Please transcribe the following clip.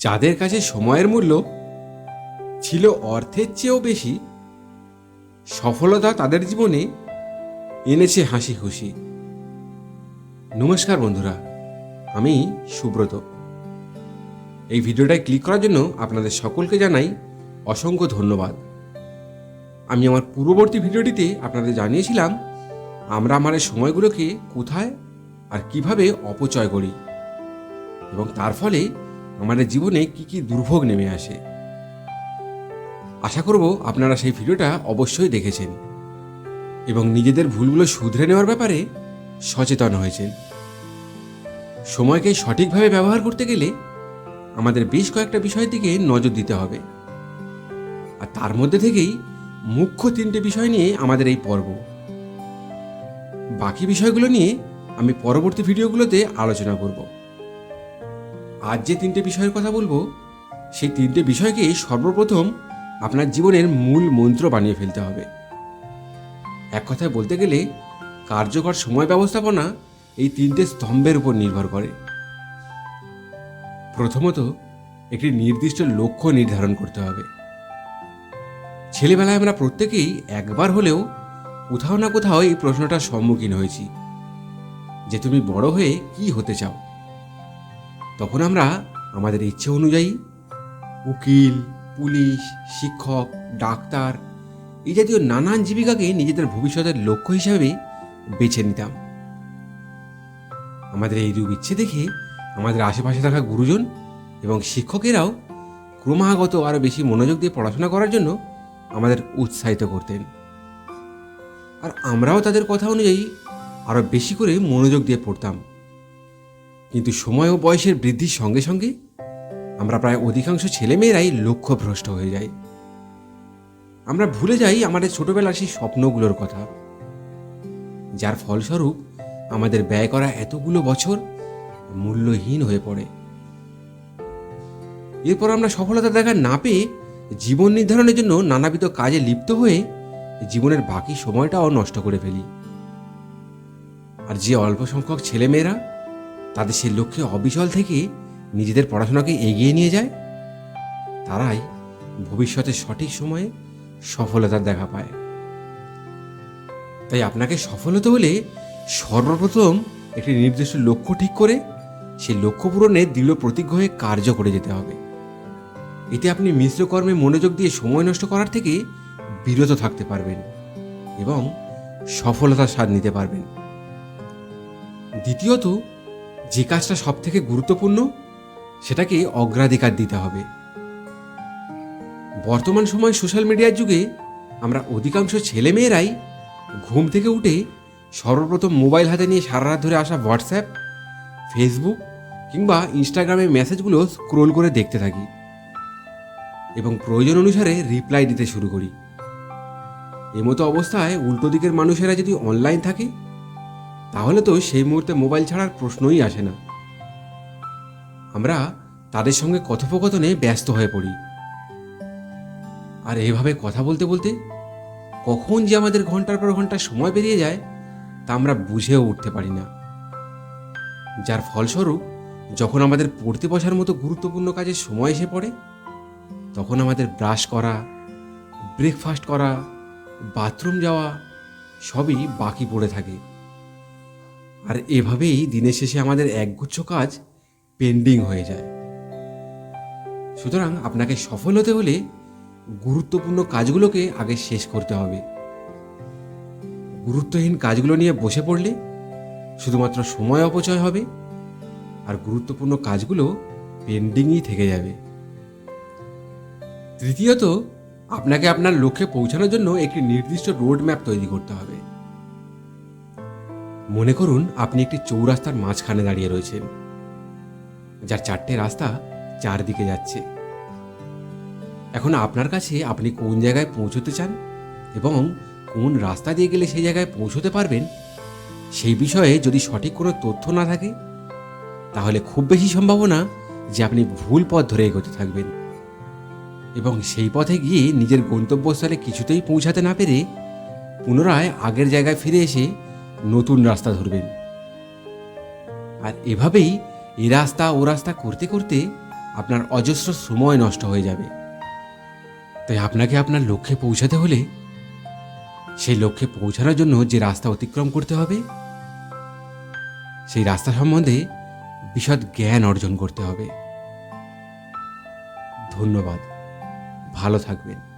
যাদের কাছে সময়ের মূল্য ছিল অর্থের চেয়েও বেশি, সফলতা তাদের জীবনে এনেছে হাসি খুশি। নমস্কার বন্ধুরা, আমি সুব্রত। এই ভিডিওটায় ক্লিক করার জন্য আপনাদের সকলকে জানাই অসংখ্য ধন্যবাদ। আমি আমার পূর্ববর্তী ভিডিওটিতে আপনাদের জানিয়েছিলাম আমরা আমাদের সময়গুলোকে কোথায় আর কিভাবে অপচয় করি এবং তার ফলে আমাদের জীবনে কি কি দুর্ভোগ নেমে আসে। আশা করব আপনারা সেই ভিডিওটা অবশ্যই দেখেছেন এবং নিজেদের ভুলগুলো শুধরে নেওয়ার ব্যাপারে সচেতন হয়েছেন। সময়কে সঠিকভাবে ব্যবহার করতে গেলে আমাদের বেশ কয়েকটা বিষয়ের দিকে নজর দিতে হবে, আর তার মধ্যে থেকেই মুখ্য তিনটে বিষয় নিয়ে আমাদের এই পর্ব। বাকি বিষয়গুলো নিয়ে আমি পরবর্তী ভিডিওগুলোতে আলোচনা করব। আজ যে তিনটে বিষয়ের কথা বলবো, সেই তিনটে বিষয়কে সর্বপ্রথম আপনার জীবনের মূল মন্ত্র বানিয়ে ফেলতে হবে। এক কথায় বলতে গেলে কার্যকর সময় ব্যবস্থাপনা এই তিনটে স্তম্ভের উপর নির্ভর করে। প্রথমত, একটি নির্দিষ্ট লক্ষ্য নির্ধারণ করতে হবে। ছেলেবেলায় আমরা প্রত্যেকেই একবার হলেও কোথাও না কোথাও এই প্রশ্নটার সম্মুখীন হয়েছি যে তুমি বড় হয়ে কি হতে চাও। তখন আমরা আমাদের ইচ্ছে অনুযায়ী উকিল, পুলিশ, শিক্ষক, ডাক্তার এই জাতীয় নানান জীবিকাকে নিজেদের ভবিষ্যতের লক্ষ্য হিসাবে বেছে নিতাম। আমাদের এই রূপ ইচ্ছে দেখে আমাদের আশেপাশে থাকা গুরুজন এবং শিক্ষকেরাও ক্রমাগত আরও বেশি মনোযোগ দিয়ে পড়াশোনা করার জন্য আমাদের উৎসাহিত করতেন, আর আমরাও তাদের কথা অনুযায়ী আরও বেশি করে মনোযোগ দিয়ে পড়তাম। কিন্তু সময় ও বয়সের বৃদ্ধির সঙ্গে সঙ্গে আমরা প্রায় অধিকাংশ ছেলেমেয়েরাই লক্ষ্যভ্রষ্ট হয়ে যাই। আমরা ভুলে যাই আমাদের ছোটবেলার সেই স্বপ্নগুলোর কথা, যার ফলস্বরূপ আমাদের ব্যয় করা এতগুলো বছর মূল্যহীন হয়ে পড়ে। এরপর আমরা সফলতা দেখা না পেয়ে জীবন নির্ধারণের জন্য নানাবিধ কাজে লিপ্ত হয়ে জীবনের বাকি সময়টাও নষ্ট করে ফেলি। আর যে অল্প সংখ্যক ছেলেমেয়েরা তাদের সেই লক্ষ্যে অবিচল থেকে নিজেদের পড়াশোনাকে এগিয়ে নিয়ে যায়, তারাই ভবিষ্যতে সঠিক সময়ে সফলতার দেখা পায়। তাই আপনাকে সফল হতে হলে সর্বপ্রথম একটি নির্দিষ্ট লক্ষ্য ঠিক করে সেই লক্ষ্য পূরণে দৃঢ় প্রতিজ্ঞ হয়ে কার্য করে যেতে হবে। এতে আপনি মিশ্র কর্মে মনোযোগ দিয়ে সময় নষ্ট করার থেকে বিরত থাকতে পারবেন এবং সফলতার স্বাদ নিতে পারবেন। দ্বিতীয়ত, যে কাজটা সব থেকে গুরুত্বপূর্ণ সেটাকে অগ্রাধিকার দিতে হবে। বর্তমান সময় সোশ্যাল মিডিয়ার যুগে আমরা অধিকাংশ ছেলেমেয়েরাই ঘুম থেকে উঠে সর্বপ্রথম মোবাইল হাতে নিয়ে সারা রাত ধরে আসা হোয়াটসঅ্যাপ, ফেসবুক কিংবা ইনস্টাগ্রামের মেসেজগুলো স্ক্রোল করে দেখতে থাকি এবং প্রয়োজন অনুসারে রিপ্লাই দিতে শুরু করি। এমতো অবস্থায় উল্টো দিকের মানুষেরা যদি অনলাইন থাকে তাহলে তো সেই মুহূর্তে মোবাইল ছাড়ার প্রশ্নই আসে না। আমরা তাদের সঙ্গে কথোপকথনে ব্যস্ত হয়ে পড়ি, আর এভাবে কথা বলতে বলতে কখন যে আমাদের ঘন্টার পর ঘন্টা সময় বেরিয়ে যায় তা আমরা বুঝেও উঠতে পারি না। যার ফলস্বরূপ যখন আমাদের পড়তে বসার মতো গুরুত্বপূর্ণ কাজের সময় এসে পড়ে, তখন আমাদের ব্রাশ করা, ব্রেকফাস্ট করা, বাথরুম যাওয়া সবই বাকি পড়ে থাকে। আর এভাবেই দিনের শেষে আমাদের একগুচ্ছ কাজ পেন্ডিং হয়ে যায়। সুতরাং আপনাকে সফল হতে হলে গুরুত্বপূর্ণ কাজগুলোকে আগে শেষ করতে হবে। গুরুত্বহীন কাজগুলো নিয়ে বসে পড়লে শুধুমাত্র সময় অপচয় হবে আর গুরুত্বপূর্ণ কাজগুলো পেন্ডিংই থেকে যাবে। তৃতীয়ত, আপনাকে আপনার লক্ষ্যে পৌঁছানোর জন্য একটি নির্দিষ্ট রোড ম্যাপ তৈরি করতে হবে। মনে করুন আপনি একটি চৌরাস্তার মাঝখানে দাঁড়িয়ে রয়েছেন, যার চারটে রাস্তা চারদিকে যাচ্ছে। এখন আপনার কাছে আপনি কোন জায়গায় পৌঁছতে চান এবং কোন রাস্তা দিয়ে গেলে সেই জায়গায় পৌঁছতে পারবেন সেই বিষয়ে যদি সঠিক কোনো তথ্য না থাকে, তাহলে খুব বেশি সম্ভাবনা যে আপনি ভুল পথ ধরে এগোতে থাকবেন এবং সেই পথে গিয়ে নিজের গন্তব্যস্থলে কিছুতেই পৌঁছাতে না পেরে পুনরায় আগের জায়গায় ফিরে এসে নতুন রাস্তা ধরবেন। আর এভাবেই এ রাস্তা ও রাস্তা করতে করতে আপনার অজস্র সময় নষ্ট হয়ে যাবে। তাই আপনাকে আপনার লক্ষ্যে পৌঁছাতে হলে সেই লক্ষ্যে পৌঁছানোর জন্য যে রাস্তা অতিক্রম করতে হবে সেই রাস্তা সম্বন্ধে বিশদ জ্ঞান অর্জন করতে হবে। ধন্যবাদ, ভালো থাকবেন।